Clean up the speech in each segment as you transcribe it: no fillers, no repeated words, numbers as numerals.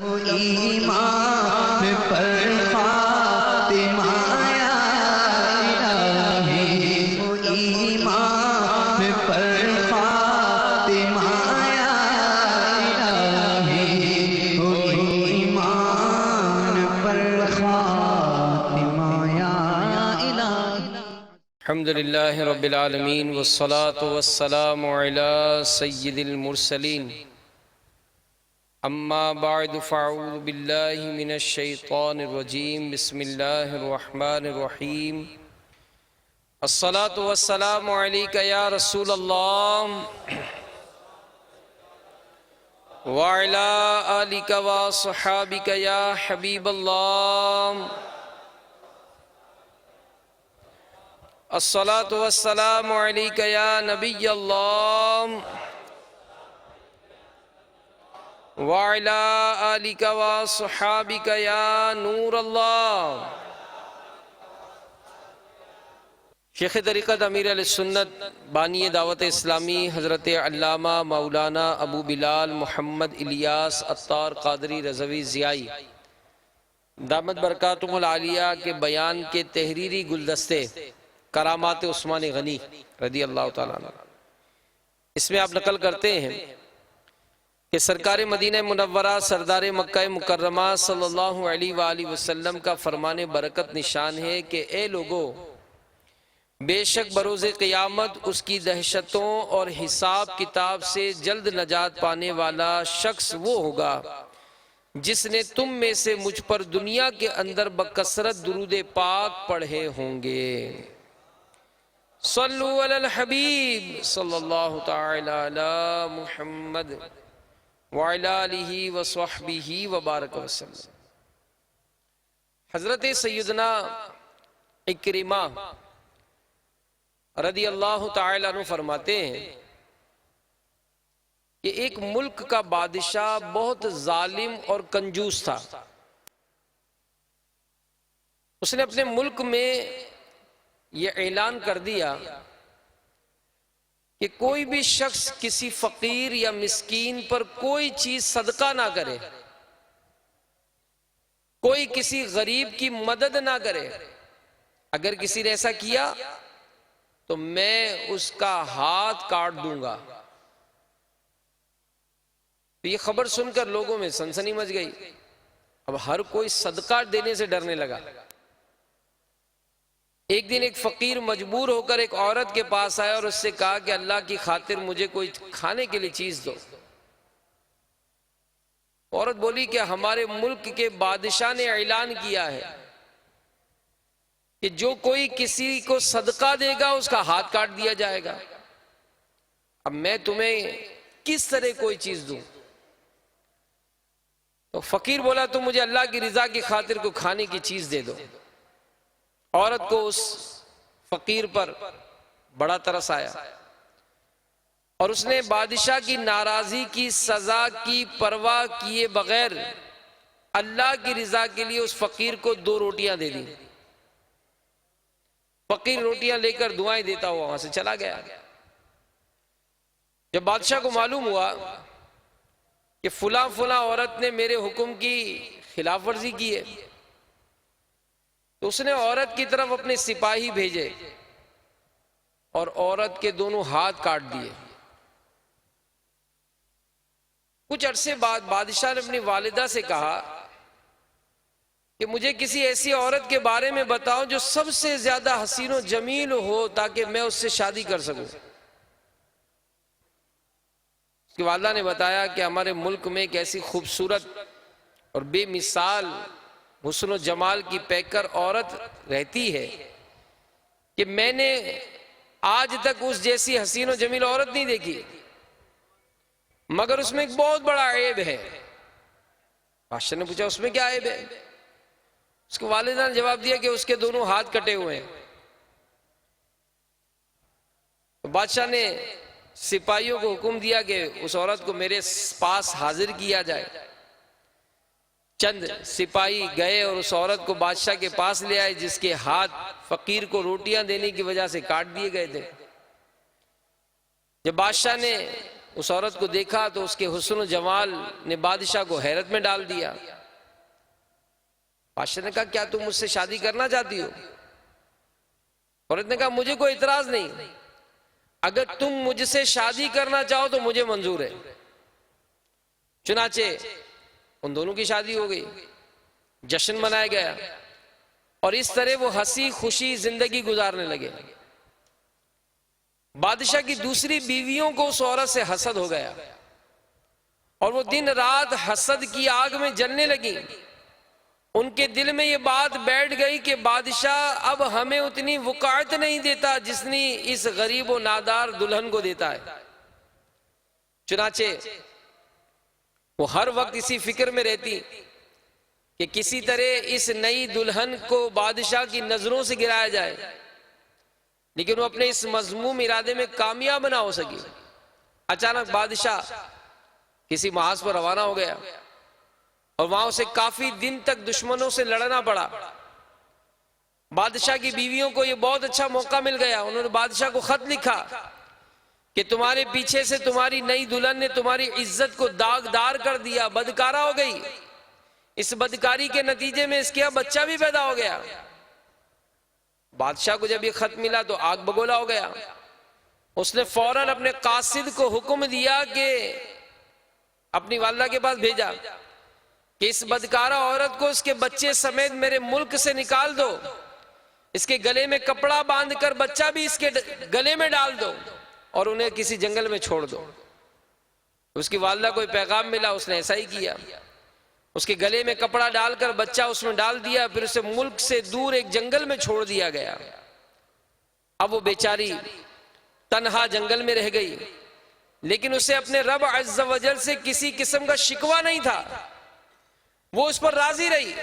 ईमान पर फातिमा या इलाही, ईमान पर फातिमा या इलाही, ईमान पर फातिमा या इलाही। अल्हम्दुलिल्लाहि रब्बिल आलमीन वस्सलातु वस्सलामु अला सय्यिदिल मुरसलीन अम्मा बअद फ़अऊज़ु बिल्लाहि मिनश शैतानिर रजीम बिस्मिल्लाहिर रहमानिर रहीम अस्सलातु वस्सलामु अलैका या रसूलल्लाह व अला आलिका व अस्हाबिका या हबीबल्लाह अस्सलातु वस्सलामु अलैका या नबियल्लाह व अला आलिका व अस्हाबिका या नूरल्लाह। शेख तरीक़त अमीर अल-सुन्नत बानी दावत इस्लामी हज़रत अल्लामा मौलाना अबू बिलाल मोहम्मद इलियास अत्तार क़ादरी रज़वी ज़ियाई दामत बरकातुहुल आलिया के बयान के तहरीरी गुलदस्ते करामात उस्मान गनी रदी अल्लाह ताला अन्हु, इसमें आप नकल करते हैं कि सरकार मदीना मुनव्वरा सरदार मक्का मुकर्रमा सल्लल्लाहु अलैहि वसल्लम का फरमाने बरकत निशान है कि ए लोगो, बेशक बरोज़े क़यामत उसकी दहशतों और हिसाब किताब से जल्द नजात पाने वाला शख्स वो होगा जिसने तुम में से मुझ पर दुनिया के अंदर बकसरत दुरूद पाक पढ़े होंगे। सल्लु अलल हबीब सल्लल्लाहु तआला अला मुहम्मद व अला आलिहि व स्वहबिहि व बारक वसल्लम। हजरत सैयदना इक्रिमा रदी अल्लाह तआला अन्हु फरमाते हैं कि एक मुल्क का बादशाह बहुत जालिम और कंजूस था। उसने अपने मुल्क में यह ऐलान कर दिया कि कोई भी शख्स किसी फकीर या मिस्कीन पर कोई चीज सदका ना करे, कोई किसी गरीब की मदद ना करे। अगर किसी ने ऐसा किया तो मैं उसका हाथ काट दूंगा। तो ये खबर सुनकर लोगों में सनसनी मच गई। अब हर कोई सदका देने से डरने लगा। एक दिन एक फकीर मजबूर होकर एक औरत के पास आया और उससे कहा कि अल्लाह की खातिर मुझे कोई खाने के लिए चीज दो। औरत बोली कि हमारे मुल्क के बादशाह ने ऐलान किया है कि जो कोई किसी को सदका देगा उसका हाथ काट दिया जाएगा। अब मैं तुम्हें किस तरह कोई चीज दूं? तो फकीर बोला तुम मुझे अल्लाह की रिजा की खातिर को खाने की चीज दे दो। औरत को उस फकीर पर बड़ा तरस आया और उसने बादशाह की नाराजगी की सजा की परवाह किए बगैर अल्लाह की रिजा के लिए उस फकीर को 2 रोटियां दे दी। फकीर रोटियां लेकर दुआएं देता हुआ वहां से चला गया। जब बादशाह को मालूम हुआ कि फुला फुला औरत ने मेरे हुक्म की खिलाफ वर्जी की है, तो उसने औरत की तरफ अपने सिपाही भेजे और औरत के दोनों हाथ काट दिए। कुछ अरसे बाद बादशाह ने अपनी वालिदा से कहा कि मुझे किसी ऐसी औरत के बारे में बताओ जो सबसे ज्यादा हसीन और जमील हो ताकि मैं उससे शादी कर सकूं। उसकी वालिदा ने बताया कि हमारे मुल्क में एक ऐसी खूबसूरत और बेमिसाल हुस्न जमाल की पैकर औरत रहती है कि मैंने आज तक उस जैसी हसीन और जमील औरत नहीं देखी, मगर उसमें एक बहुत बड़ा ऐब है। बादशाह ने पूछा उसमें क्या ऐब है? उसके वालिदा ने जवाब दिया कि उसके दोनों हाथ कटे हुए हैं। तो बादशाह ने सिपाहियों को हुक्म दिया कि उस औरत को मेरे पास हाजिर किया जाए। चंद सिपाही गए और उस औरत को बादशाह के पास ले आए जिसके हाथ फकीर को रोटियां देने की वजह से काट दिए गए थे। जब बादशाह ने उस औरत को देखा तो उसके हुस्न जमाल ने बादशाह को हैरत में डाल दिया। बादशाह ने कहा, क्या तुम मुझसे शादी करना चाहती हो? औरत ने कहा, मुझे कोई इतराज नहीं, अगर तुम मुझसे शादी करना चाहो तो मुझे मंजूर है। चुनाचे उन दोनों की शादी हो गई, जश्न मनाया गया और इस तरह वो हंसी खुशी जिंदगी गुजारने लगे। बादशाह की दूसरी बीवियों को उस औरत से हसद हो गया और वो दिन रात हसद की आग में जलने लगी। उनके दिल में ये बात बैठ गई कि बादशाह अब हमें उतनी वकायत नहीं देता जितनी इस गरीब और नादार दुल्हन को देता है। चुनाचे वो हर वक्त इसी फिक्र में रहती कि किसी तरह इस नई दुल्हन को बादशाह की नजरों से गिराया जाए, लेकिन वो अपने इस मजमूम इरादे में कामयाब ना हो सकी। अचानक बादशाह किसी महाज पर रवाना हो गया और वहां उसे काफी दिन तक दुश्मनों से लड़ना पड़ा। बादशाह की बीवियों को यह बहुत अच्छा मौका मिल गया। उन्होंने बादशाह को खत लिखा कि तुम्हारे पीछे से तुम्हारी नई दुल्हन ने तुम्हारी इज्जत को दागदार कर दिया, बदकारा हो गई। इस बदकारी के नतीजे में इसके यहाँ बच्चा भी पैदा हो गया। बादशाह को जब ये खत मिला तो आग बगोला हो गया। उसने फौरन अपने कासिद को हुक्म दिया कि अपनी वालिदा के पास भेजा कि इस बदकारा औरत को इसके बच्चे समेत मेरे मुल्क से निकाल दो, इसके गले में कपड़ा बांधकर बच्चा भी इसके गले में डाल दो और उन्हें किसी जंगल में छोड़ दो। उसकी वालिदा को पैगाम मिला, उसने ऐसा ही किया। उसके गले में कपड़ा डालकर बच्चा उसमें डाल दिया, फिर उसे मुल्क से दूर एक जंगल में छोड़ दिया गया। अब वो बेचारी तन्हा जंगल में रह गई, लेकिन उसे अपने रब अज़्ज़ वजल से किसी किस्म का शिकवा नहीं था। वो उस पर राजी रही।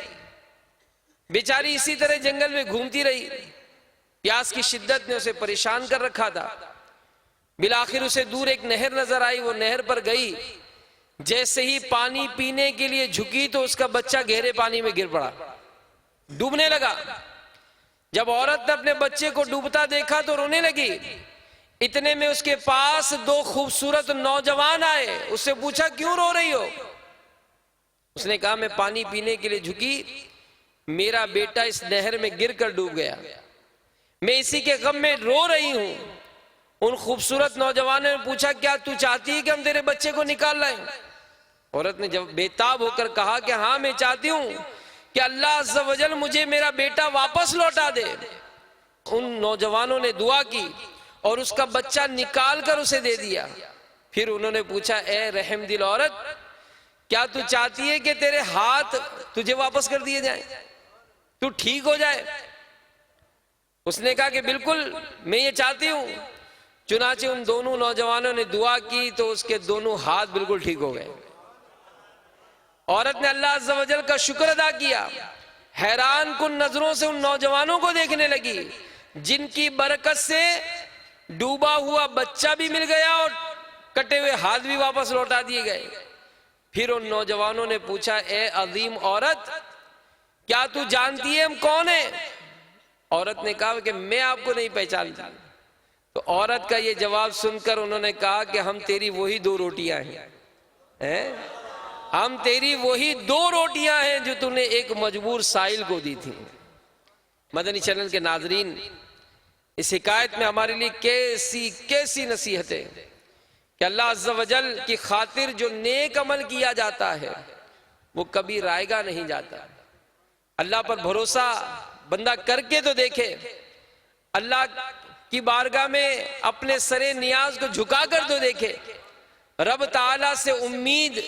बेचारी इसी तरह जंगल में घूमती रही। प्यास की शिद्दत ने उसे परेशान कर रखा था। बिलाखिर उसे दूर एक नहर नजर आई। वो नहर पर गई, जैसे ही पानी पीने के लिए झुकी तो उसका बच्चा गहरे पानी में गिर पड़ा, डूबने लगा। जब औरत ने अपने बच्चे को डूबता देखा तो रोने लगी। इतने में उसके पास दो खूबसूरत नौजवान आए। उससे पूछा, क्यों रो रही हो? उसने कहा, मैं पानी पीने के लिए झुकी, मेरा बेटा इस नहर में गिरकर डूब गया, मैं इसी के गम में रो रही हूं। उन खूबसूरत नौजवानों ने पूछा, क्या तू चाहती है कि हम तेरे बच्चे को निकाल लाएं? औरत ने जब बेताब होकर कहा कि हाँ, मैं चाहती हूं कि अल्लाह अज़्ज़ वजल मुझे मेरा बेटा वापस लौटा दे। उन नौजवानों ने दुआ की और उसका बच्चा निकाल कर उसे दे दिया। फिर उन्होंने पूछा, ए रहम दिल औरत, क्या तू चाहती है कि तेरे हाथ तुझे वापस कर दिए जाएं, तू ठीक हो जाए? उसने कहा कि बिल्कुल, मैं ये चाहती हूं। चुनाचे उन दोनों नौजवानों ने दुआ की तो उसके दोनों हाथ बिल्कुल ठीक हो गए। औरत ने अल्लाह अज़्ज़ वजल का शुक्र अदा किया। हैरान कुन नजरों से उन नौजवानों को देखने लगी, जिनकी बरकत से डूबा हुआ बच्चा भी मिल गया और कटे हुए हाथ भी वापस लौटा दिए गए। फिर उन नौजवानों ने पूछा, ए अजीम औरत, क्या तू जानती है हम कौन है? औरत ने कहा कि मैं आपको नहीं पहचानती। तो औरत का ये जवाब सुनकर उन्होंने कहा कि हम तेरी वही दो रोटियां हैं, हम तेरी वही दो रोटियां हैं जो तूने एक मजबूर साइल को दी थी। मदनी चैनल के नाजरीन, इस हिकायत में हमारे लिए कैसी कैसी नसीहतें कि अल्लाह अज़्ज़ वजल की खातिर जो नेक अमल किया जाता है वो कभी रायगा नहीं जाता। अल्लाह पर भरोसा बंदा करके तो देखे, अल्लाह की बारगाह में अपने सरे नियाज को झुका कर तो देखे। रब ताला से उम्मीद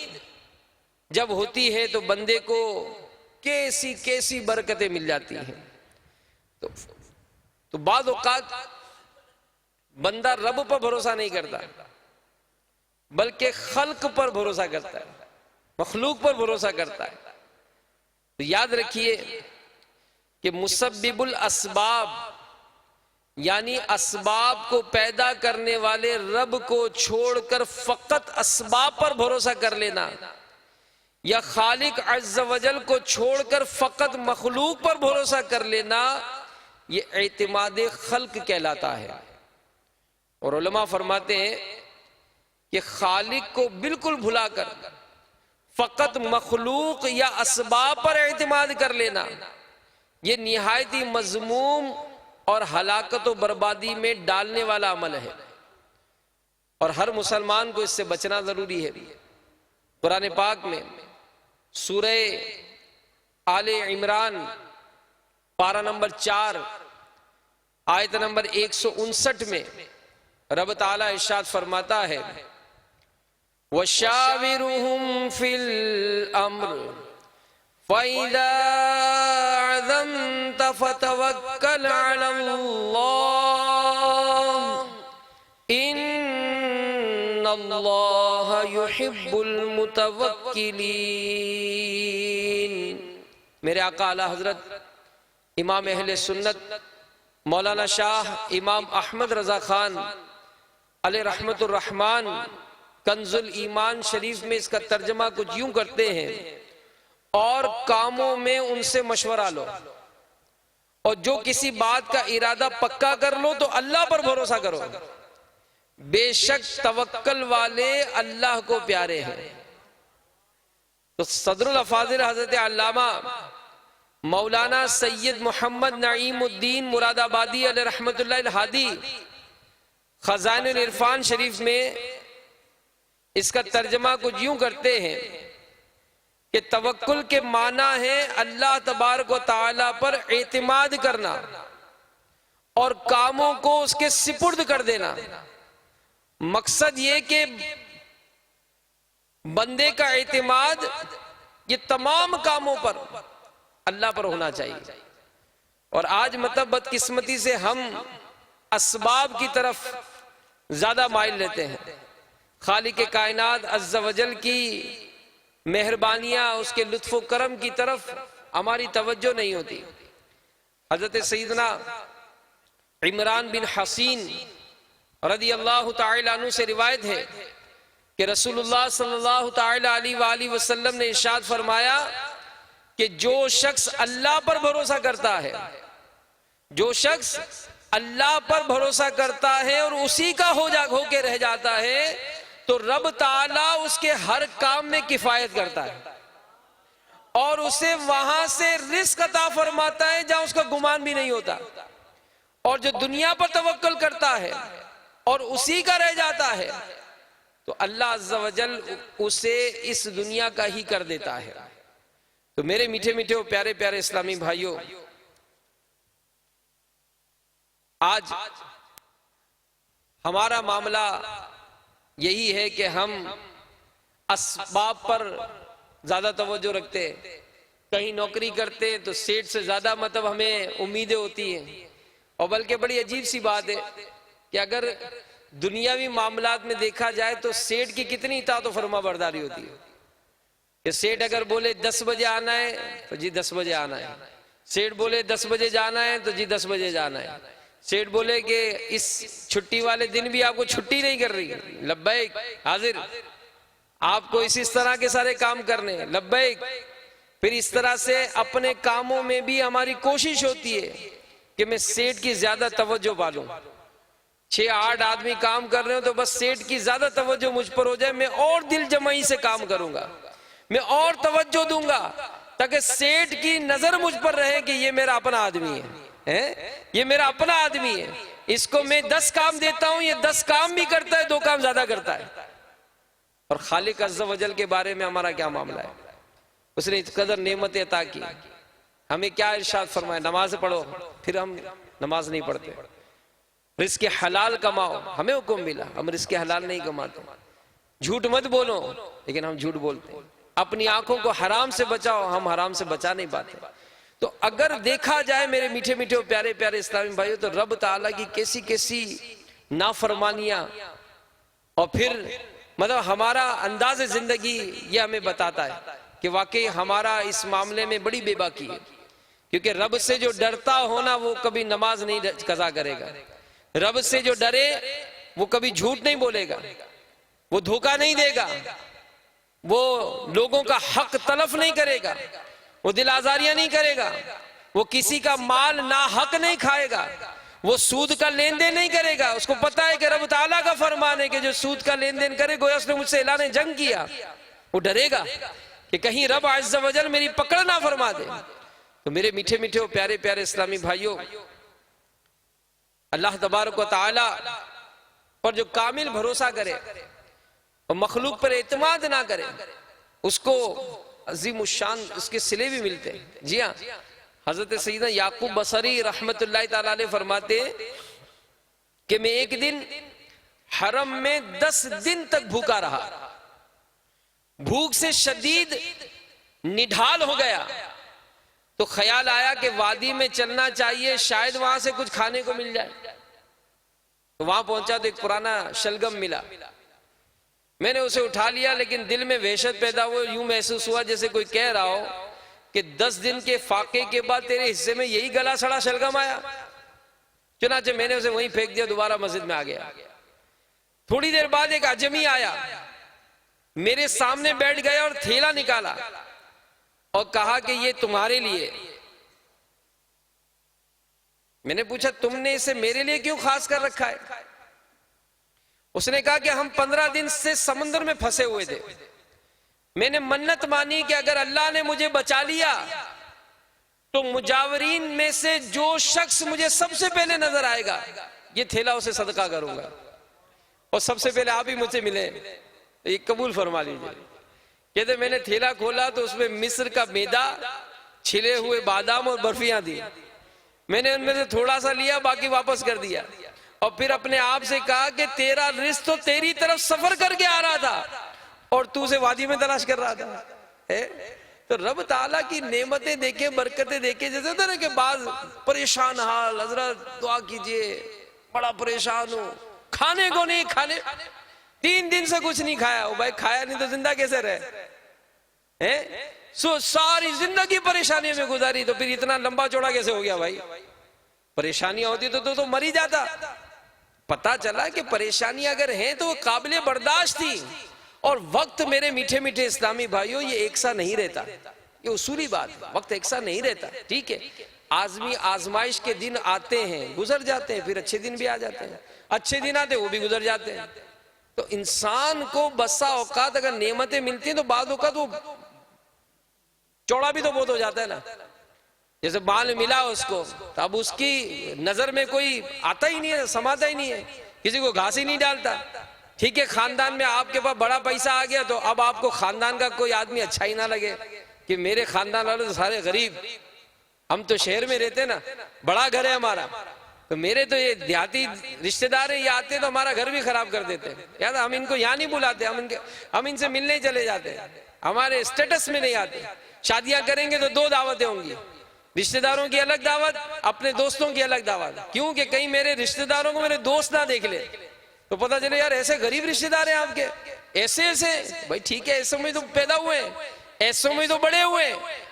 जब होती है तो बंदे को कैसी कैसी बरकतें मिल जाती हैं। तो बाद औकात बंदा रब पर भरोसा नहीं करता, बल्कि खल्क पर भरोसा करता है, मखलूक पर भरोसा करता है। तो याद रखिए कि मुसब्बिबुल असबाब यानी असबाब को पैदा करने वाले रब को छोड़कर फकत असबाब पर भरोसा कर लेना, या खालिक अज़्ज़ वजल को छोड़कर फकत मखलूक पर भरोसा कर लेना, ये एतिमाद खल्क कहलाता है। और उलमा फरमाते हैं कि खालिक को बिल्कुल भुलाकर फकत मखलूक या असबाब पर एतमाद कर लेना, यह निहायत ही मजमूम और हलाकत व बर्बादी में डालने वाला अमल है और हर मुसलमान को इससे बचना जरूरी है। कुरान पाक में सूरह आले इमरान पारा नंबर 4 आयत नंबर 159 में रब ताला इरशाद फरमाता है, वशाविरुहुम फिल अम्र फ़इज़ा अज़म्त फ़तवक्कल अलल्लाह इन्नल्लाह युहिब्बुल मुतवक्किलीन। मेरे आका आला हजरत इमाम अहले सुन्नत मौलाना शाह इमाम अहमद रजा खान अलैहि रहमतुर रहमान कंजुल ईमान शरीफ में इसका तर्जमा कुछ यूं करते हैं, और कामों में उनसे मशवरा लो और जो किसी बात का इरादा पक्का कर लो तो अल्लाह पर भरोसा करो, बेशक तवक्कल वाले अल्लाह को प्यारे हैं। तो सदरुल अफाजिल हजरत अल्लामा मौलाना सैयद मोहम्मद नईमुद्दीन मुरादाबादी अलैहि रहमतुल्लाह हादी खजानुल इरफान शरीफ में इसका तर्जमा कुछ यूं करते हैं कि तवक्कुल के माना है अल्लाह तबारक व तआला पर एतमाद करना और कामों को उसके सिपुर्द कर देना। मकसद ये कि बंदे का एतमाद ये तमाम कामों पर अल्लाह पर होना चाहिए। और आज मतलब बदकिस्मती से हम असबाब की तरफ ज्यादा माइल लेते हैं, खालिक कायनात अज़्ज़ा वजल की मेहरबानियां उसके लुत्फ़ करम की तरफ हमारी तवज्जो नहीं होती। हजरत सईदना इमरान बिन हसीन रदी अल्लाह ताला अन्हु से रिवायत है कि रसूलुल्लाह सल्लल्लाहु ताला अलैहि वसल्लम ने इरशाद फरमाया कि जो शख्स अल्लाह पर भरोसा करता है, जो शख्स अल्लाह पर भरोसा करता है और उसी का होके रह जाता है, तो रब ताला उसके हर काम में किफायत करता है और उसे वहां से रिस्क अता फरमाता है जहां उसका गुमान भी नहीं होता। और जो दुनिया पर तवक्कुल करता है और उसी का रह जाता है, तो अल्लाह अज़्ज़ा वजल उसे इस दुनिया का ही कर देता है। तो मेरे मीठे मीठे और प्यारे प्यारे इस्लामी भाइयों, आज हमारा मामला यही है कि हम असबाब पर ज्यादा तवज्जो रखते हैं। कहीं नौकरी करते हैं तो सेठ से ज्यादा मतलब हमें उम्मीदें होती हैं। और बल्कि बड़ी अजीब सी बात है कि अगर दुनियावी मामलात में देखा जाए तो सेठ की कितनी इताअत और फरमा बरदारी होती है कि सेठ अगर बोले 10 बजे आना है तो जी 10 बजे आना है, सेठ बोले 10 बजे जाना है तो जी 10 बजे जाना है, सेठ बोले कि इस छुट्टी वाले दिन भी आपको छुट्टी नहीं कर रही, लब्बैक हाजिर, आपको इस तरह के सारे काम करने हैं, लब्बैक। फिर इस तरह से अपने कामों में भी हमारी कोशिश होती है कि मैं सेठ की ज्यादा तवज्जो पालूं। 6-8 आदमी काम कर रहे हो तो बस सेठ की ज्यादा तवज्जो मुझ पर हो जाए, मैं और दिल जमाई से काम करूंगा, मैं और तवज्जो दूंगा ताकि सेठ की नजर मुझ पर रहे कि ये मेरा अपना आदमी है, ये मेरा अपना आदमी है, इसको मैं 10 काम देता हूं, ये 10 काम भी करता है, 2 काम ज्यादा करता है। और खालिक अज़्ज़ा वजल के बारे में हमारा क्या मामला है? उसने इस कदर नेमत अता की, हमें क्या इरशाद फरमाया, नमाज पढ़ो, फिर हम नमाज नहीं पढ़ते। रिस्क हलाल कमाओ, हमें हुक्म मिला, हम रिस्क हलाल नहीं कमाते। झूठ मत बोलो, लेकिन हम झूठ बोलते हैं। अपनी आंखों को हराम से बचाओ, हम हराम से बचा नहीं पाते। तो अगर देखा जाए मेरे मीठे मीठे और प्यारे प्यारे इस्लामी भाइयों, तो रब ताला की कैसी कैसी नाफरमानियां, और फिर मतलब हमारा अंदाज़ जिंदगी ये हमें बताता है कि वाकई हमारा इस मामले में बड़ी बेबाकी है। क्योंकि रब से जो डरता हो ना, वो कभी नमाज नहीं कज़ा करेगा। रब से जो डरे वो कभी झूठ नहीं बोलेगा, वो धोखा नहीं देगा, वो लोगों का हक तलफ नहीं करेगा, वो दिल आजारियां नहीं करेगा, वो किसी का माल ना हक नहीं खाएगा, वो सूद का लेन देन नहीं करेगा। उसको पता है कि रब ताला का फरमान है कि जो सूद का लेन देन करे गोया उसने मुझसे ऐलान जंग किया। वो डरेगा कि कहीं रब अज़्ज़ा वजल मेरी पकड़ ना फरमा दे। तो मेरे मीठे मीठे और प्यारे प्यारे इस्लामी भाइयों, अल्लाह तबारक व तआला पर जो कामिल भरोसा करे और मखलूक पर एतमाद ना करे, उसको अजीम शान उसके सिले भी मिलते हैं। जी हाँ, हजरत सैयदना याकूब बसरी रहमतुल्लाह तआला अलैह फरमाते हैं कि मैं एक दिन हरम में 10 दिन तक भूखा रहा, भूख से शदीद निढाल हो गया। तो ख्याल आया कि वादी में चलना चाहिए, शायद वहां से कुछ खाने को मिल जाए। तो वहां पहुंचा तो एक पुराना शलगम मिला। मैंने उसे उठा लिया, लेकिन दिल में वहशत पैदा हुआ। यूं महसूस हुआ जैसे कोई कह रहा हो कि 10 दिन के फाके के बाद तेरे हिस्से में यही गला सड़ा शलगम आया। चुनाचे मैंने उसे वहीं फेंक दिया, दोबारा मस्जिद में आ गया। थोड़ी देर बाद एक अजमी आया, मेरे सामने बैठ गया और थैला निकाला और कहा कि ये तुम्हारे लिए। मैंने पूछा तुमने इसे मेरे लिए क्यों खास कर रखा है? उसने कहा कि हम 15 दिन से समुद्र में फंसे हुए थे। मैंने मन्नत मानी कि अगर अल्लाह ने मुझे बचा लिया तो मुजावरीन में से जो शख्स मुझे सबसे पहले नजर आएगा ये थैला उसे सदका करूंगा। और सबसे पहले आप ही मुझसे मिले, ये कबूल फरमा लीजिए। कहते मैंने थैला खोला तो उसमें मिस्र का मैदा, छिले हुए बादाम और बर्फियां दी। मैंने उनमें से थोड़ा सा लिया, बाकी वापस कर दिया और फिर अपने आप से कहा कि तेरा रिज़्क़ तो तेरी तरफ सफर करके आ रहा था और तू उसे वादी में तलाश कर रहा था। है तो रब ताला की नेमतें देखे, बरकतें देखे, जैसे होता ना कि बाद परेशान हाल, हजरत दुआ कीजिए बड़ा परेशान हूं, खाने को नहीं, खाने 3 दिन से कुछ नहीं खाया। ओ भाई खाया नहीं तो जिंदा कैसे रहे? हैं सारी जिंदगी परेशानियों में गुजारी, तो फिर इतना लंबा चौड़ा कैसे हो गया भाई? परेशानियां होती तो मर ही जाता। पता चला कि परेशानियां अगर हैं तो वो काबिले बर्दाश्त थी। और वक्त मेरे मीठे मीठे इस्लामी भाइयों ये एक सा नहीं रहता, ये उसूली बात, वक्त एक सा नहीं रहता। ठीक है, आजमी आजमाइश के दिन आते हैं, गुजर जाते हैं, फिर अच्छे दिन भी आ जाते हैं, अच्छे दिन आते हैं वो भी गुजर जाते हैं। तो इंसान को बस्सा औकात अगर नेमतें मिलती हैं तो बाद औकात वो चौड़ा भी तो बहुत हो जाता है ना। जैसे बाल मिला उसको तो अब उसकी नजर में कोई आता ही नहीं है, समाता ही नहीं है, किसी को घास ही नहीं डालता। ठीक है, खानदान में आपके पास बड़ा पैसा आ गया तो अब आपको खानदान का कोई आदमी अच्छा ही ना लगे कि मेरे खानदान वाले तो सारे गरीब, हम तो शहर में रहते ना, बड़ा घर है हमारा, तो मेरे तो ये देहाती रिश्तेदार हैं, ये आते तो हमारा घर भी खराब कर देते हैं। यार हम इनको यहाँ नहीं बुलाते, हम इनसे मिलने ही चले जाते हैं, हमारे स्टेटस में नहीं आते। शादियां करेंगे तो 2 दावतें होंगी, रिश्तेदारों की अलग दावत, अपने दोस्तों की अलग दावत। क्यों कि कहीं मेरे रिश्तेदारों को मेरे दोस्त ना देख ले तो पता चले यार ऐसे गरीब रिश्तेदार हैं आपके, ऐसे ऐसे। भाई ठीक है, ऐसे में तो पैदा हुए, ऐसों में तो बड़े हुए।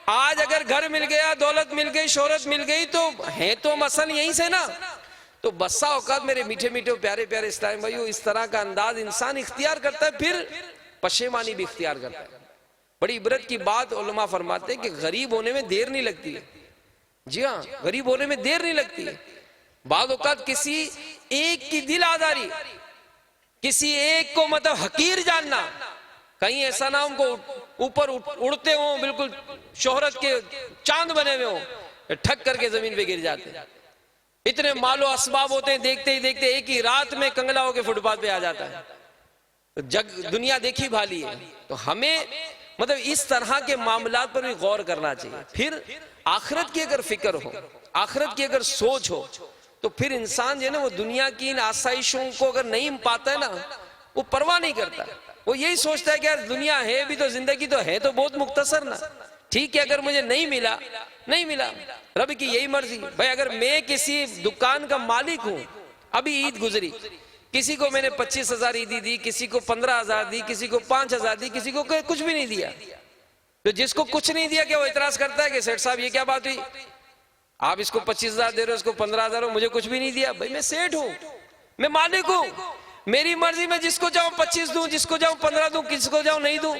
आज अगर घर मिल गया, दौलत मिल गई, शोहरत मिल गई तो है तो मसल यहीं से ना। तो बस्सा औकात मेरे मीठे मीठे प्यारे प्यारे इस्लामी भाइयों, इस तरह का अंदाज इंसान इख्तियार करता है, फिर पशेमानी भी इख्तियार करता है। बड़ी इबरत की बात उलमा फरमाते हैं कि गरीब होने में देर नहीं लगती है। जी हाँ, गरीब होने में देर नहीं लगती है। बाद औकात किसी एक की दिल आजारी, किसी एक को मतलब हकीर जानना, कहीं ऐसा ना उनको ऊपर उड़ते हो, बिल्कुल शोहरत के चांद बने हुए हो, ठक करके जमीन पे गिर जाते हैं। इतने मालो असबाब होते हैं, देखते ही देखते एक ही रात में कंगला होकर फुटपाथ पे आ जाता है। तो जग दुनिया देखी भाली है। तो हमें मतलब इस तरह के मामलात पर भी गौर करना चाहिए। फिर आखिरत की अगर फिक्र हो, आखिरत की अगर सोच हो, तो फिर इंसान जो है ना वो दुनिया की इन आसाइशों को अगर नहीं पाता है ना, वो परवाह नहीं करता। वो यही सोचता है कि यार दुनिया है भी तो, जिंदगी तो है तो बहुत मुख्तसर ना। ठीक है, अगर मुझे नहीं मिला नहीं मिला, रब की यही मर्जी। भाई अगर मैं किसी दुकान का मालिक हूं, अभी ईद गुजरी, किसी को मैंने 25,000 ईदी दी, किसी को 15,000 दी, किसी को 5,000 दी, किसी को कुछ भी नहीं दिया। तो जिसको कुछ नहीं दिया क्या वो इतराज करता है कि सेठ साहब ये क्या बात हुई, आप इसको 25,000 दे रहे हो, इसको 15,000 हो, मुझे कुछ भी नहीं दिया। भाई मैं सेठ हूं, मैं मालिक हूं, मेरी मर्जी में जिसको जाऊं 25 दूं, जिसको जाऊं 15 दूं, किसको जाऊं नहीं दूं।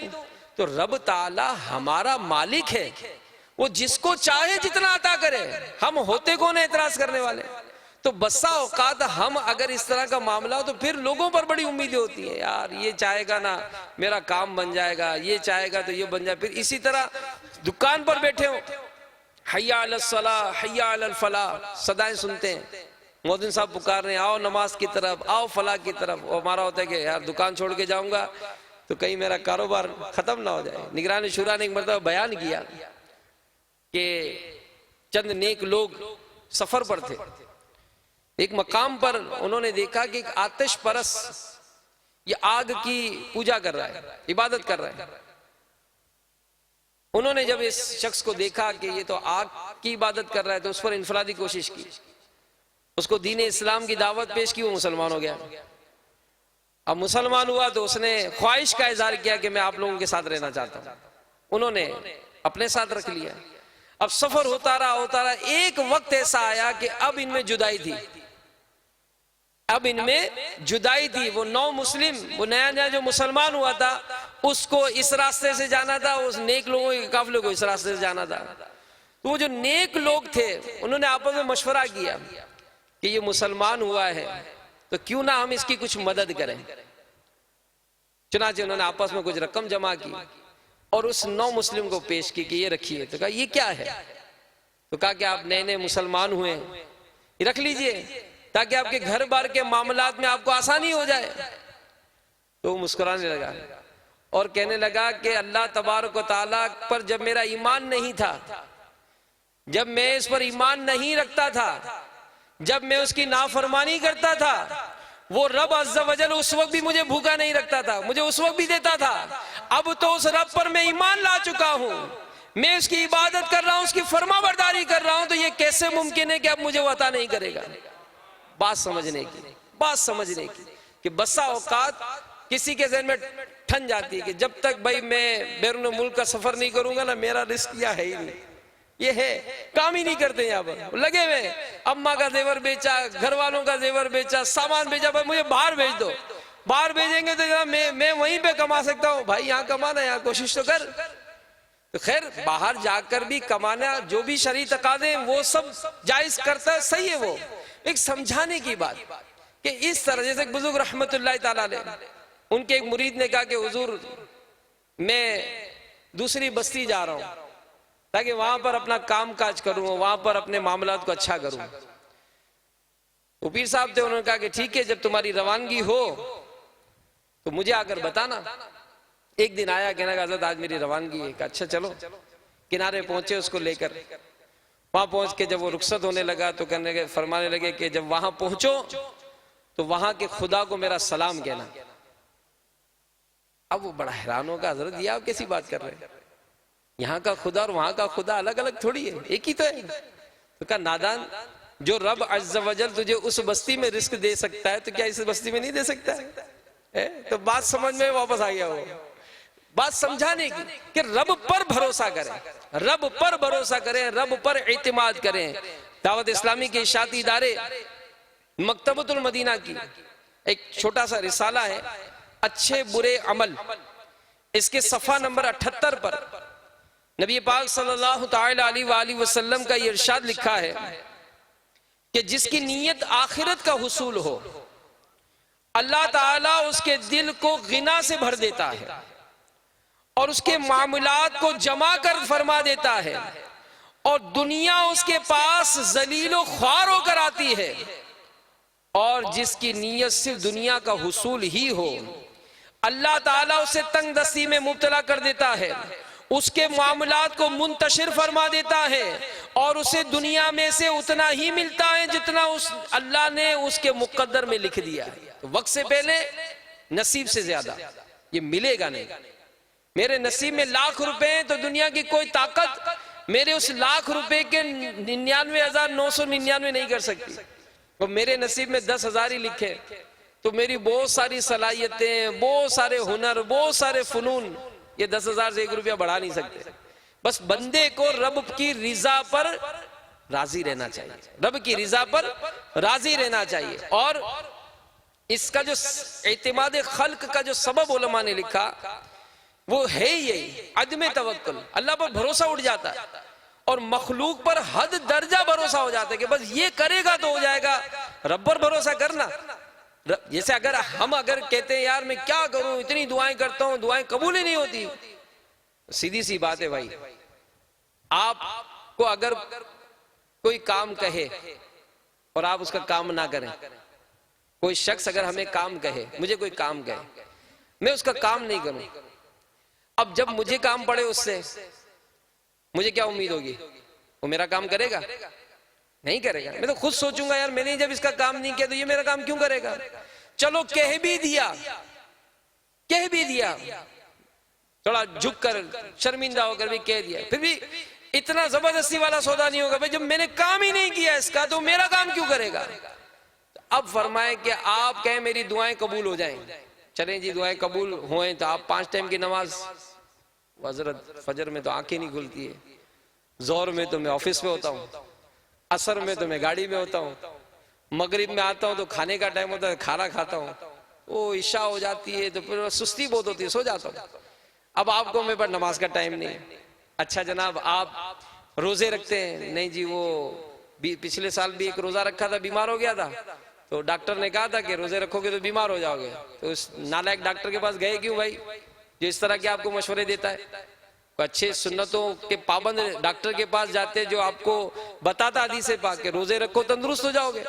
तो रब ताला हमारा मालिक है, वो जिसको चाहे जितना अता करे, हम होते कौन है एतराज करने वाले। तो बस्सा औकात हम अगर इस तरह का मामला हो तो फिर लोगों पर बड़ी उम्मीदें होती हैं, यार ये चाहेगा ना मेरा काम बन जाएगा, ये चाहेगा तो ये बन जाए। फिर इसी तरह दुकान पर बैठे हो, हय्या अलल सलाह हय्या अलल फलाह सदाएं सुनते हैं, मौदिन साहब पुकार रहे हैं आओ नमाज की तरफ, आओ फलाह की तरफ। और हमारा होता है कि यार दुकान छोड़ के जाऊंगा तो कहीं मेरा कारोबार खत्म ना हो जाए। निगरानी शुरा ने एक मरतबा बयान किया कि चंद नेक लोग सफर पर थे, एक मकाम पर उन्होंने देखा कि एक आतिश परस ये आग की पूजा कर रहा है, इबादत कर रहा है। उन्होंने जब इस शख्स को देखा कि ये तो आग की इबादत कर रहा है तो उस पर इनफरादी कोशिश की, उसको दीन इस्लाम की दावत पेश की, वो मुसलमान हो गया। अब मुसलमान हुआ तो उसने ख्वाहिश का इजहार किया कि मैं आप लोगों के साथ रहना चाहता हूं, उन्होंने अपने साथ रख लिया। अब सफर होता रहा, एक वक्त ऐसा आया कि अब इनमें जुदाई थी, अब इनमें जुदाई थी। वो नौ मुस्लिम, वो नया नया जो मुसलमान हुआ था उसको इस रास्ते से जाना था, उस नेक लोगों के काफिले को इस रास्ते से जाना था। तो वो जो नेक लोग थे उन्होंने आपस में मशवरा किया कि ये मुसलमान हुआ है तो क्यों ना हम इसकी कुछ मदद करें। चुनाचे उन्होंने आपस में कुछ रकम जमा की और उस नौ मुस्लिम को पेश की कि ये रखिए। तो कहा ये क्या है? तो कहा कि आप नए नए मुसलमान हुए, ये रख लीजिए ताकि आपके घर बार के मामलात में आपको आसानी हो जाए। तो वो मुस्कुराने लगा और कहने लगा कि अल्लाह तबारक व तआला पर जब मेरा ईमान नहीं था, जब मैं इस पर ईमान नहीं रखता था, जब मैं उसकी नाफरमानी करता था, वो रब अज़्ज़ा वजल उस वक्त भी मुझे भूखा नहीं रखता था, मुझे उस वक्त भी देता था। अब तो उस रब पर मैं ईमान ला चुका हूं, मैं उसकी इबादत कर रहा हूं, उसकी फरमाबरदारी कर रहा हूं, तो ये कैसे मुमकिन है कि अब मुझे वो अता नहीं करेगा। बात समझने की कि बस्सा औकात किसी के ज़हन में ठन जाती है कि जब तक भाई मैं बैरून मुल्क का सफर नहीं करूंगा ना, मेरा रिस्क यह है ही नहीं, ये है काम ही नहीं करते। यहाँ पर लगे हुए, अम्मा का जेवर बेचा, घर वालों का जेवर बेचा, सामान बेचा, भाई मुझे बाहर भेज दो, बाहर भेजेंगे तो मैं वहीं पे कमा सकता हूँ। भाई यहाँ कमाना, यहाँ कोशिश तो कर। तो खैर बाहर जाकर भी कमाना, जो भी शरई तकाज़े वो सब जायज करता है, सही है। वो एक समझाने की बात कि इस तरह, जैसे बुजुर्ग रहमतुल्लाह ताला अलैह, उनके एक मुरीद ने कहा कि हुजूर मैं दूसरी बस्ती जा रहा हूं ताकि वहां पर अपना काम काज करूं, वहां पर अपने मामलात को अच्छा करूं। तो पीर साहब थे, उन्होंने कहा कि ठीक है, जब तुम्हारी रवानगी हो तो मुझे आकर बताना। एक दिन आया, कहना कि हज़रत आज मेरी रवानगी है। अच्छा चलो, किनारे पहुंचे, उसको लेकर वहां पहुंच के जब वो रुखसत होने लगा तो फरमाने लगे कि जब वहां पहुंचो तो वहां के खुदा को मेरा सलाम कहना। अब वो बड़ा हैरान होगा, हजरत ये आप कैसी बात कर रहे हैं, यहाँ का खुदा और वहां का खुदा अलग अलग थोड़ी है, एक ही तो है। तो कहा नादान, जो रब अज़्ज़ा वजल तुझे उस बस्ती में रिस्क दे सकता है तो क्या इस बस्ती में नहीं दे सकता है? तो बात समझ में वापस आ गया। वो बात समझाने की कि रब पर भरोसा करें, रब पर भरोसा करें, रब पर इत्मीनान करें। दावत इस्लामी के इशाती इदारे मकतबतुल मदीना की एक छोटा सा रिसाला है, अच्छे बुरे अमल, इसके सफा नंबर 78 पर नबी पाक सल्लल्लाहु तआला अलैहि वसल्लम का ये इरशाद लिखा है कि जिसकी नीयत आखिरत का हुसूल हो, अल्लाह ताला उसके दिल को गिना से भर देता है और उसके मामलात को जमा कर फरमा देता है और दुनिया उसके पास जलीलो ख्वार होकर आती है। और जिसकी नीयत सिर्फ दुनिया का हुसूल ही हो, अल्लाह ताला उसे तंग दस्ती में मुब्तला कर देता है, उसके मामलात को मुंतशिर फरमा देता है और उसे दुनिया में से उतना ही मिलता है जितना उस अल्लाह ने उसके मुकद्दर में लिख दिया है। तो वक्त से पहले नसीब से ज्यादा ये मिलेगा नहीं। मेरे नसीब में लाख रुपए हैं तो दुनिया की कोई ताकत मेरे उस लाख रुपए के 99,999 नहीं कर सकती। और मेरे नसीब में 10,000 ही लिखे तो मेरी बहुत सारी सलाहियतें, बहुत सारे हुनर, बहुत सारे फनून, ये 10,000 से 1 रुपया बढ़ा नहीं सकते। बस बंदे को रब की रिजा पर राजी रहना चाहिए, रब की रिजा पर राजी रहना चाहिए। और इसका जो एतमाद खल्क का जो सबब उलमा ने लिखा वो है यही अदम तवक्कुल, अल्लाह पर भरोसा उठ जाता है। और मखलूक पर हद दर्जा भरोसा हो जाता है कि बस ये करेगा तो हो जाएगा। रब पर भरोसा करना, जैसे अगर कहते हैं यार मैं क्या करूं, इतनी दुआएं करता हूं, दुआएं कबूल ही नहीं होती। सीधी सी बात है भाई, आपको अगर कोई काम कहे और आप उसका काम ना करें, कोई शख्स अगर हमें काम कहे, मुझे कोई काम कहे, मैं उसका काम नहीं करूं, अब जब मुझे काम पड़े उससे, मुझे क्या उम्मीद होगी? वो मेरा काम करेगा? नहीं करेगा। मैं तो खुद सोचूंगा यार मैंने जब इसका काम नहीं किया तो ये मेरा काम क्यों करेगा। चलो कह भी दिया, थोड़ा झुक कर शर्मिंदा होकर भी कह दिया, फिर भी इतना जबरदस्ती वाला सौदा नहीं होगा भाई, जब मैंने काम ही नहीं किया इसका तो मेरा काम क्यों करेगा। अब फरमाए कि आप कहें मेरी दुआएं कबूल हो जाएं, चलें जी दुआएं कबूल होएं तो आप 5 टाइम की नमाज, हजरत फजर में तो आंखें नहीं खुलती है, जोहर में तो मैं ऑफिस में होता हूँ, असर में तो मैं गाड़ी में होता हूँ, मगरिब में आता हूँ तो खाने का टाइम होता है, खाना खाता हूँ, वो इशा हो जाती है तो फिर सुस्ती बहुत होती है, सो जाता हूँ। अब आपको मेरे पास नमाज का टाइम नहीं है। अच्छा जनाब आप रोजे रखते हैं? नहीं जी, वो पिछले साल भी एक रोजा रखा था, बीमार हो गया था, तो डॉक्टर ने कहा था कि रोजे रखोगे तो बीमार हो जाओगे। तो उस नालायक डॉक्टर के पास गए क्यों भाई, जो इस तरह के आपको मशवरे देता है। अच्छे सुन्नतों के पाबंद डॉक्टर के पास जाते हैं जो आपको बताता हदीस पाक के रोजे रखो तंदुरुस्त हो जाओगे।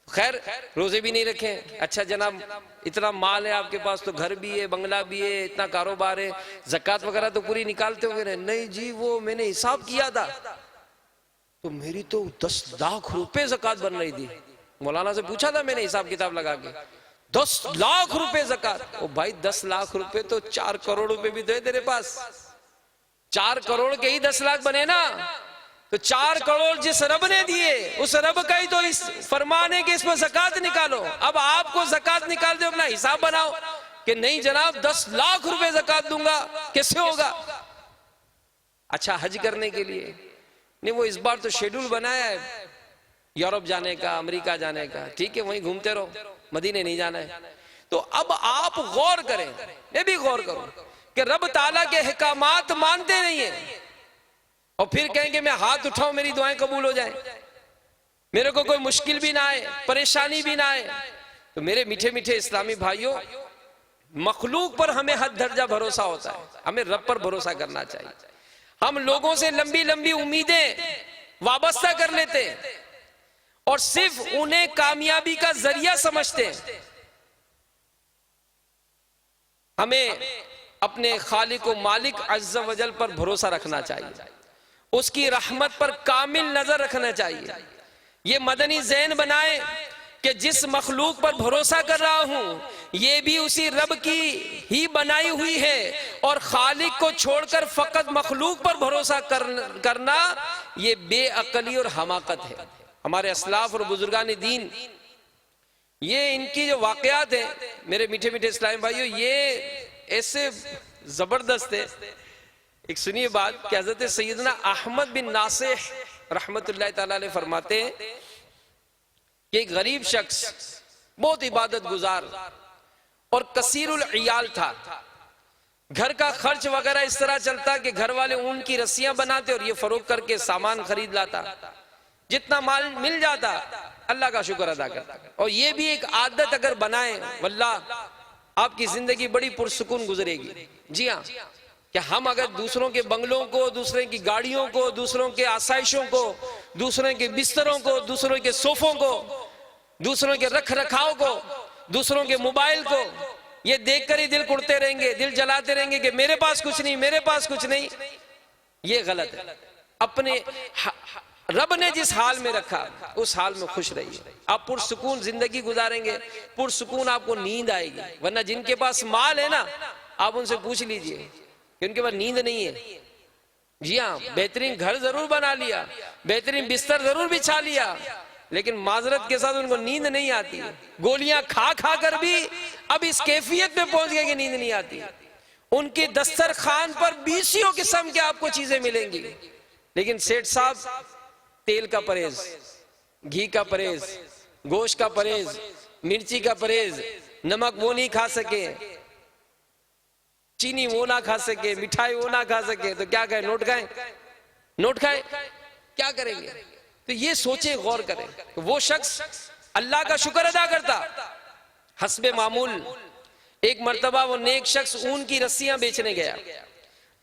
खैर रोजे भी नहीं रखे। अच्छा जनाब इतना माल है आपके पास, तो घर भी है, बंगला भी है, इतना कारोबार है, ज़कात वगैरह तो पूरी निकालते होंगे? नहीं जी, वो मैंने हिसाब किया था तो मेरी तो 10 लाख रुपए ज़कात बन रही थी। मौलाना से पूछा था मैंने हिसाब किताब लगा के, 10 लाख रुपए ज़कात। ओ भाई 10 लाख रुपए तो 4 करोड़ रुपए भी तो है तेरे पास, 4 करोड़ के ही 10 लाख बने ना, तो 4 करोड़ जिस रब ने दिए उस रब का ही तो इस फरमान है कि इसमें ज़कात निकालो। अब आपको ज़कात निकाल दो, अपना हिसाब बनाओ कि नहीं जनाब 10 लाख रुपए ज़कात दूंगा, कैसे होगा। अच्छा हज करने के लिए नहीं, वो इस बार तो शेड्यूल बनाया है यूरोप जाने का, अमेरिका जाने का, ठीक है वहीं घूमते रहो, मदीने नहीं जाना है। तो अब आप गौर करें, मैं भी गौर करूं कि रब ताला के हिकामात मानते नहीं है और फिर कहेंगे मैं हाथ उठाऊं मेरी दुआएं कबूल हो जाए, मेरे को कोई मुश्किल भी ना आए, परेशानी भी ना आए। तो मेरे मीठे मीठे इस्लामी भाइयों, मखलूक पर हमें हद दर्जा भरोसा होता है, हमें रब पर भरोसा करना चाहिए। हम लोगों से लंबी लंबी उम्मीदें वाबस्ता कर लेते हैं और सिर्फ उन्हें कामयाबी का जरिया समझते हैं। हमें अपने खालिक व मालिक अज़्ज़ वजल पर भरोसा रखना चाहिए, उसकी रहमत पर कामिल नजर रखना चाहिए। ये मदनी ज़हन बनाए कि जिस मखलूक पर भरोसा कर रहा हूं ये भी उसी रब की ही बनाई हुई है, और खालिक को छोड़कर फकत मखलूक पर भरोसा करना ये बेअकली और हमाकत है। हमारे असलाफ और बुजुर्गान दीन, ये इनकी जो वाकयात है मेरे मीठे मीठे इस्लामी भाइयों, ये ऐसे जबरदस्त है। एक सुनिए बात कि हज़रत सैयदना अहमद बिन नासिह रहमतुल्लाह ताला अलैह फरमाते हैं कि एक गरीब शख्स बहुत इबादत गुजार और कसीरुल इयाल था, घर का खर्च वगैरह इस तरह चलता कि घर वाले ऊन की रस्सियां बनाते और ये फरोख्त करके सामान खरीद लाता, जितना माल मिल जाता अल्लाह का शुक्र अदा करता। और ये भी एक आदत अगर बनाए वल्लाह आपकी जिंदगी बड़ी पुरसुकून गुजरेगी। जी हाँ, कि हम अगर दूसरों के बंगलों को, दूसरे की गाड़ियों को, दूसरों के आसाइशों को, दूसरों के बिस्तरों को, दूसरों के सोफों को, दूसरों के रख रखाव को, दूसरों के मोबाइल को, ये देखकर ही दिल कुड़ते रहेंगे, दिल जलाते रहेंगे कि मेरे पास कुछ नहीं, मेरे पास कुछ नहीं। ये गलत है। अपने रब ने जिस हाल में रखा उस हाल में खुश रहिए, आप पुरसुकून जिंदगी गुजारेंगे, पुरसुकून आपको नींद आएगी। वरना जिनके पास माल है ना, आप उनसे पूछ लीजिए कि उनके पास नींद नहीं है। जी हाँ, बेहतरीन घर जरूर बना लिया, बेहतरीन बिस्तर जरूर बिछा लिया, लेकिन माजरत के साथ उनको नींद नहीं आती। गोलियां खा खा कर भी अब इस कैफियत में पहुंच गए कि नींद नहीं आती। उनके दस्तरखान पर 20 किस्म के आपको चीजें मिलेंगी, लेकिन सेठ साहब तेल का परहेज, घी का परहेज, गोश्त का परहेज, मिर्ची का परहेज, नमक वो नहीं खा सके, चीनी वो ना खा सके, मिठाई वो ना खा सके, तो क्या कहे, नोट खाएं। नोट खाए, क्या करेंगे? तो ये सोचे, गौर करें। वो शख्स अल्लाह का शुक्र अदा करता, हस्बे मामूल। एक मर्तबा वो नेक शख्स ऊन की रस्सियां बेचने गया।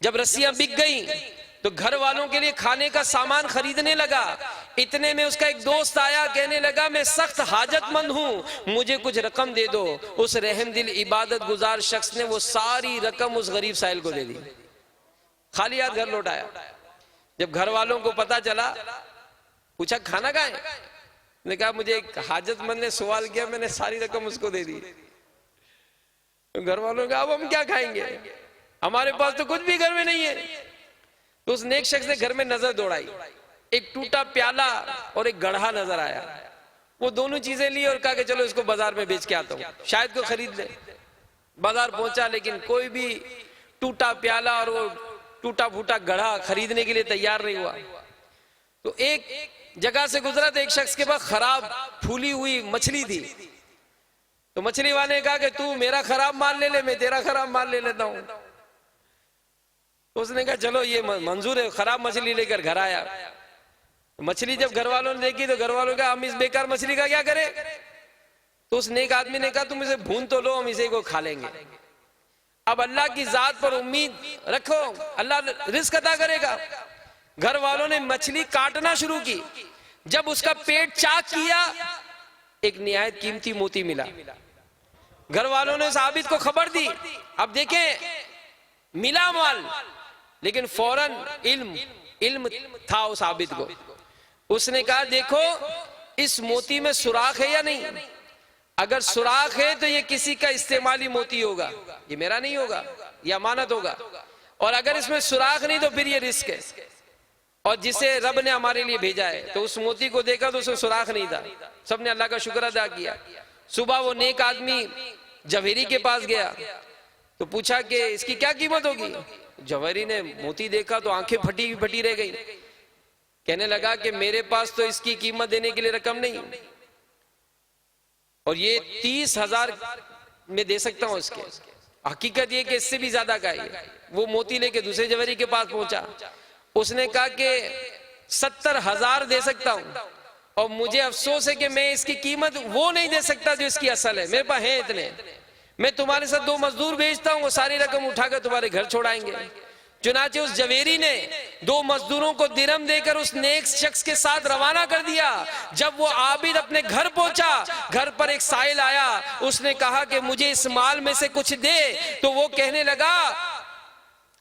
जब रस्सियां बिक गई तो घर वालों के लिए खाने का सामान खरीदने लगा। इतने में उसका एक दोस्त आया, कहने लगा मैं सख्त हाजतमंद हूं, मुझे कुछ रकम दे दो। उस रहमदिल इबादत गुजार शख्स ने वो सारी रकम उस गरीब साहिल को दे दी, खाली हाथ घर लौट आया। जब घर वालों को पता चला, पूछा खाना कहाँ है? ने कहा मुझे एक हाजतमंद ने सवाल किया, मैंने सारी रकम उसको दे दी। तो घर वालों ने कहा अब हम क्या खाएंगे, हमारे पास तो कुछ भी घर में नहीं है। तो उस नेक शख्स ने घर में नजर दौड़ाई, एक टूटा प्याला और एक गढ़ा नजर आया। वो दोनों चीजें ली और कहा कि चलो इसको बाजार में बेच के आता हूँ, शायद को खरीद ले। बाजार पहुंचा, लेकिन कोई भी टूटा प्याला और वो टूटा फूटा गढ़ा खरीदने के लिए तैयार नहीं हुआ। तो एक जगह से गुजरा तो एक शख्स के पास खराब फूली हुई मछली थी। तो मछली वाले ने कहा कि तू मेरा खराब माल ले ले, मैं तेरा खराब माल ले लेता हूं। तो उसने कहा चलो ये मंजूर है, खराब मछली लेकर घर आया। मछली जब घर वालों ने देखी तो घर वालों ने कहा हम इस बेकार मछली का क्या करें? तो उस नेक आदमी ने कहा तुम इसे भून तो लो, हम इसे को खा लेंगे। अब अल्लाह की जात पर उम्मीद रखो, अल्लाह रिस्क अता करेगा। घर वालों ने मछली काटना शुरू की। जब उसका पेट चाक किया, एक निहायत कीमती मोती मिला। घर वालों ने उस आबिद को खबर दी। अब देखें, मिला माल, लेकिन फौरन इल्म था उस आबिद को। उसने कहा देखो इस मोती में सुराख है या नहीं? अगर सुराख है तो ये किसी का इस्तेमाली मोती होगा, ये मेरा नहीं होगा, ये अमानत होगा। और अगर इसमें सुराख नहीं तो फिर ये रिस्क है। और जिसे रब ने हमारे लिए भेजा है, तो उस मोती को देखा तो उसमें सुराख नहीं था। सबने अल्लाह का शुक्र अदा किया। सुबह वो नेक आदमी जवेरी के पास गया तो पूछा कि इसकी क्या कीमत होगी? जवेरी ने मोती देखा तो आंखें फटी रह गई। कहने लगा कि मेरे पास तो इसकी कीमत देने के लिए रकम नहीं, और ये 30,000 में दे सकता हूं इसके। हकीकत ये कि इससे भी ज्यादा का है। वो मोती लेके दूसरे जवेरी के पास पहुंचा। उसने कहा कि 70,000 दे सकता हूं, और मुझे अफसोस है कि मैं इसकी कीमत वो नहीं दे सकता जो इसकी असल है, मेरे पास है इतने। मैं तुम्हारे साथ 2 मजदूर भेजता हूं, वो सारी रकम उठाकर तुम्हारे घर छोड़ाएंगे। चुनाचे उस जवेरी ने 2 मजदूरों को दिरहम देकर उस नेक शख्स के साथ रवाना कर दिया। जब वो आबिद अपने घर पहुंचा, घर पर एक साइल आया। उसने कहा कि मुझे इस माल में से कुछ दे। तो वो कहने लगा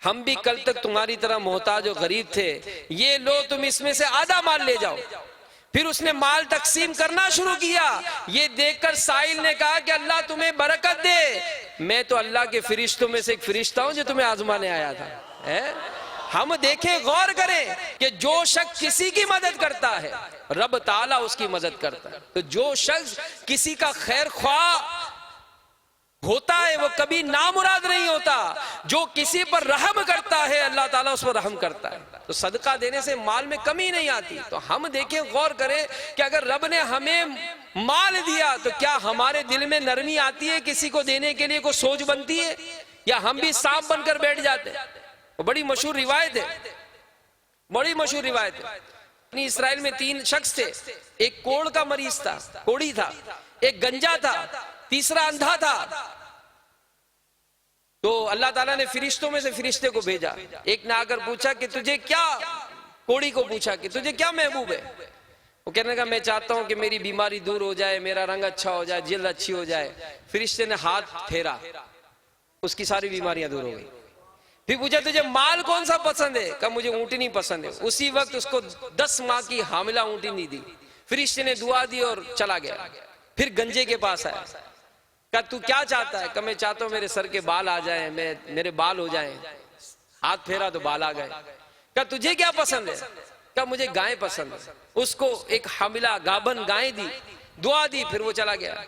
हम भी कल तक तुम्हारी तरह मोहताज और गरीब थे, ये लो तुम इसमें से आधा माल ले जाओ। फिर उसने माल तकसीम करना शुरू किया। ये देखकर साहिल ने कहा कि अल्लाह तुम्हें बरकत दे, मैं तो अल्लाह के फरिश्तों में से एक फरिश्ता हूं जो तुम्हें आजमाने आया था। हम देखें, गौर करें कि जो शख्स किसी की मदद करता है रब ताला उसकी मदद करता है। तो जो शख्स किसी का खैर ख्वाह होता है वो कभी नामुराद नहीं होता। जो किसी पर रहम करता है अल्लाह ताला उस पर रहम करता है। तो सदका देने से माल में कमी नहीं आती। तो हम देखें, गौर करें कि अगर रब ने हमें माल दिया तो क्या हमारे दिल में नरमी आती है किसी को देने के लिए? कोई सोच बनती है, या हम भी सांप बनकर बैठ जाते हैं? बड़ी मशहूर रिवायत है, बड़ी मशहूर रिवायत है। अपनी इसराइल में 3 शख्स थे। एक कोढ़ का मरीज था, कोढ़ी था, एक गंजा था, तीसरा अंधा था। तो अल्लाह ताला ने फरिश्तों में से फरिश्ते को भेजा। एक ने आकर पूछा कि तुझे क्या, कोढ़ी को पूछा कि तुझे क्या महबूब है? वो कहने लगा मैं चाहता हूं कि मेरी बीमारी दूर हो जाए, मेरा रंग अच्छा हो जाए, जिल्द अच्छी हो जाए। फरिश्ते ने हाथ फेरा, उसकी सारी बीमारियां दूर हो गई। फिर पूछा तुझे माल कौन सा पसंद है? कहा मुझे ऊंटनी पसंद है। उसी वक्त उसको 10 माह की हामिला ऊंटनी दी। फरिश्ते ने दुआ दी और चला गया। फिर गंजे के पास आया, कहा तू क्या चाहता है? कहा मैं चाहता हूं मेरे सर के बाल आ जाए, मेरे बाल हो जाए। हाथ फेरा तो बाल आ गए। कहा तुझे क्या पसंद है? कहा मुझे गाय पसंद है। उसको एक हामिला गाभन गाय दी, दुआ दी, फिर वो चला गया।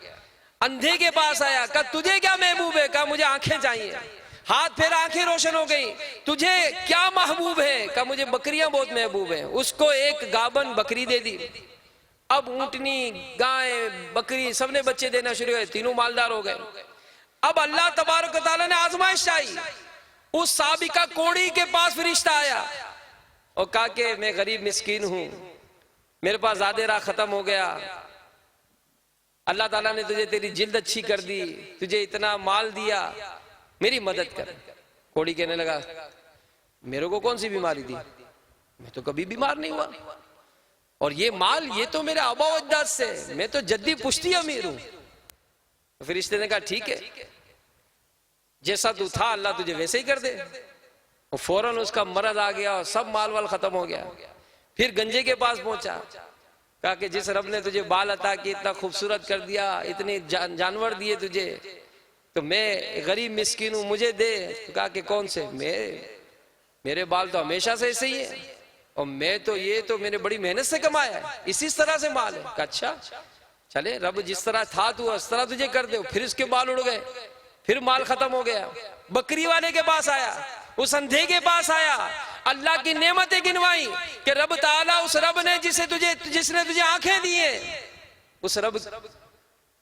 अंधे के पास आया, कहा तुझे क्या महबूब है? कहा मुझे आंखें चाहिए। हाथ फेरा, आंखें रोशन हो गई। तुझे क्या महबूब है? कहा मुझे बकरियां बहुत महबूब है। उसको एक गाभन बकरी दे दी। अब ऊंटनी, गाय, बकरी सबने बच्चे देना शुरू हुए, तीनों मालदार हो गए। अब अल्लाह तबारक व तआला ने आजमाइश आई। उस साबिका कोढ़ी के पास फरिश्ता आया और कहा कि मैं गरीब मिस्कीन हूं, मेरे पास ज़ादेरा ख़त्म हो गया, अल्लाह ताला ने तुझे तेरी जिल्द अच्छी कर दी, तुझे इतना माल दिया, मेरी मदद कर। कोड़ी कहने लगा मेरे को कौन सी बीमारी दी, मैं तो कभी बीमार नहीं हुआ, और ये माल ये तो मेरे आबा व अजदाद से, मैं तो जद्दी पुश्ती अमीर हूं। तो फरिश्ते ने कहा ठीक है, जैसा तू था अल्लाह तुझे वैसे ही कर दे। और फौरन उसका मरद आ गया और सब माल वाल खत्म हो गया। फिर गंजे के पास पहुंचा, कहा कि जिस रब ने तुझे बाल अता किए, इतना खूबसूरत कर दिया, इतने जानवर दिए तुझे, तो मैं गरीब मिस्कीन हूं, मुझे दे। तो कहा कि कौन से, मेरे बाल तो हमेशा से ऐसे ही है, और मैं तो ये तो मैंने बड़ी मेहनत से कमाया है, इसी तरह से माल है। कहा अच्छा चले, रब जिस तरह था तू उस तरह तुझे कर दे। फिर उसके बाल उड़ गए, फिर माल खत्म हो गया। बकरी वाले के पास आया, उस अंधे के पास आया, अल्लाह की नेमतें गिनवाई कि रब ताला, उस रब ने जिसने तुझे आंखें दी है, उस रब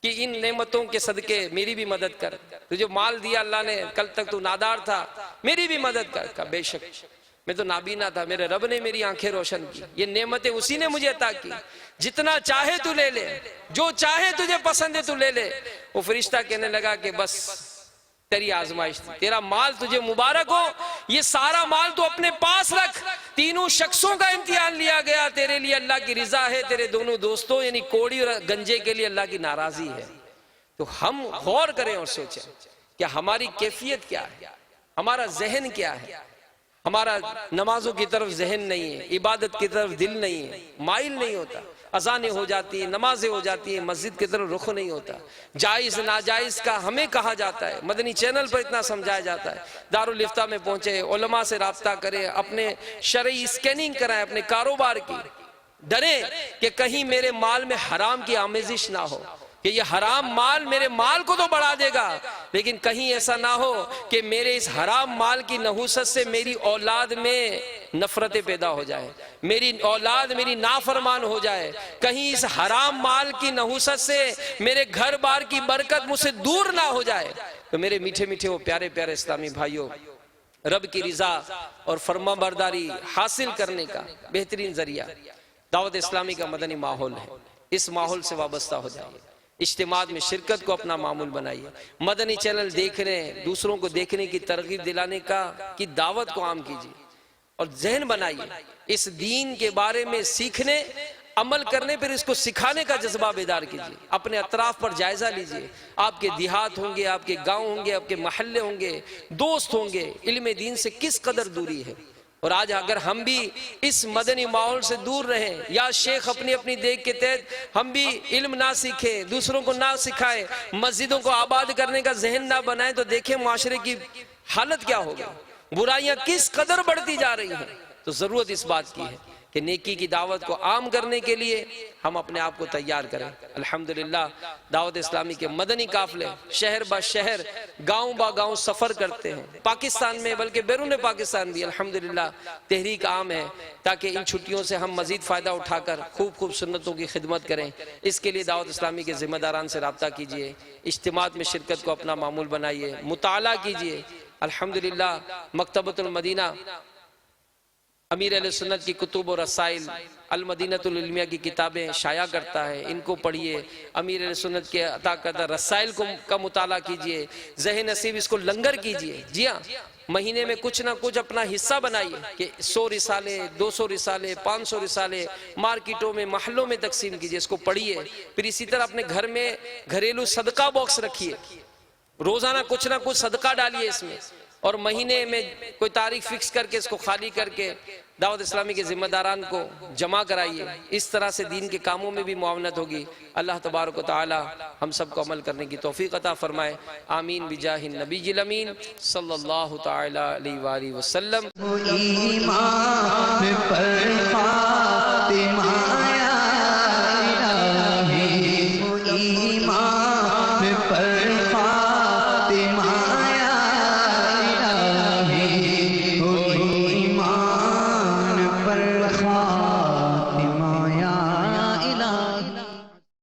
कि इन नेमतों के सदके मेरी भी मदद कर। तुझे माल दिया अल्लाह ने, कल तक तू नादार था, मेरी भी मदद कर। का बेशक मैं तो नाबीना था, मेरे रब ने मेरी आंखें रोशन की, ये नेमतें उसी ने मुझे अता की, जितना चाहे तू ले ले, जो चाहे तुझे पसंद है तू ले ले। वो फरिश्ता कहने लगा कि बस तेरी आजमाइश थी, तेरा माल तुझे मुबारक हो, ये सारा माल तू अपने पास रख। तीनों शख्सों का इम्तिहान लिया गया, तेरे लिए अल्लाह की रिजा है, तेरे दोनों दोस्तों यानी कोड़ी और गंजे के लिए अल्लाह की नाराजी है। तो हम गौर करें और सोचें कि हमारी कैफियत क्या है, हमारा जहन क्या है। हमारा नमाजों की तरफ जहन नहीं है, इबादत की तरफ दिल नहीं है, माइल नहीं होता। अजानें हो जाती है, नमाजें हो जाती है, मस्जिद की तरफ रुख नहीं होता। जायज़ नाजायज़ का हमें कहा जाता है, मदनी चैनल पर इतना समझाया जाता है। दारुल इफ्ता में पहुंचे, उलमा से राब्ता करें, अपने शरई स्कैनिंग कराएं, अपने कारोबार की, डरें कि कहीं मेरे माल में हराम की आमेजिश ना हो, कि ये हराम माल मेरे माल को तो बढ़ा देगा, लेकिन कहीं ऐसा ना हो कि मेरे इस हराम माल की नहुसत से मेरी औलाद में नफरतें पैदा हो जाए, मेरी औलाद मेरी नाफरमान हो जाए, कहीं इस हराम माल की नहुसत से मेरे घर बार की बरकत मुझसे दूर ना हो जाए। तो मेरे मीठे मीठे वो प्यारे प्यारे इस्लामी भाइयों, रब की रिजा और फरमाबरदारी हासिल करने का बेहतरीन जरिया दावत इस्लामी का मदनी माहौल है। इस माहौल से वाबस्ता हो जाइए, इज्तिमात में शिरकत को अपना मामूल बनाइए, मदनी चैनल देखने, दूसरों को देखने की तरगीब दिलाने की दावत को आम कीजिए और जहन बनाइए। इस दीन के बारे में सीखने, अमल करने पर इसको सिखाने का जज्बा बेदार कीजिए। अपने अतराफ पर जायजा लीजिए, आपके देहात होंगे, आपके गांव होंगे, आपके महल्ले होंगे, दोस्त होंगे, इल्म दीन से किस कदर दूरी है। और आज अगर हम भी इस मदनी माहौल से दूर रहें, या शेख अपनी अपनी देख के तहत हम भी इल्म ना सीखें, दूसरों को ना सिखाएं, मस्जिदों को आबाद करने का जहन ना बनाएं, तो देखें माशरे की हालत क्या होगी, बुराइयां किस कदर बढ़ती जा रही हैं। तो जरूरत इस बात की है कि नेकी की दावत को आम करने के लिए हम अपने आप को तैयार करें। अल्हम्दुलिल्लाह दावत इस्लामी के मदनी काफले शहर ब शहर, गांव बा गांव सफ़र करते हैं, पाकिस्तान में बल्कि बैरून पाकिस्तान भी अल्हम्दुलिल्लाह तहरीक आम है, ताकि इन छुट्टियों से हम मजीद फ़ायदा उठाकर खूब खूब सुन्नतों की खिदमत करें। इसके लिए दावत इस्लामी के ज़िम्मेदारान से रब्ता कीजिए, इज्तिमात में शिरकत को अपना मामूल बनाइए, मुताला कीजिए। अल्हम्दुलिल्लाह मकतबतुल मदीना अमीर अहले सुन्नत की कुतुब और रसाइल अल मदीनतुल इल्मिया की किताबें शाया करता है, इनको पढ़िए। अमीर अहले सुन्नत के अता करदा रसाइल का मुताला कीजिए, ज़हन नसीब इसको लंगर कीजिए। जी हाँ, महीने में कुछ ना कुछ अपना हिस्सा बनाइए कि 100 रिसाले, 200 रिसाले, 500 रिसाले मार्केटों में, महलों में तकसीम कीजिए, इसको पढ़िए। फिर इसी तरह अपने घर में घरेलू सदका बॉक्स रखिए, रोजाना कुछ ना कुछ सदका डालिए इसमें, और महीने में कोई तारीख फिक्स करके इसको खाली करके दावत इस्लामी के जिम्मेदारान को जमा कराइए। इस तरह से दीन के कामों में भी मुआवनत होगी। अल्लाह तबारक व तआला हम सबको अमल करने की तौफीक अता फरमाए। आमीन बिजाहिन नबीजिल अमीन सल्लल्लाहु तआला अलैहि वसल्लम। ईमान पर खातिमा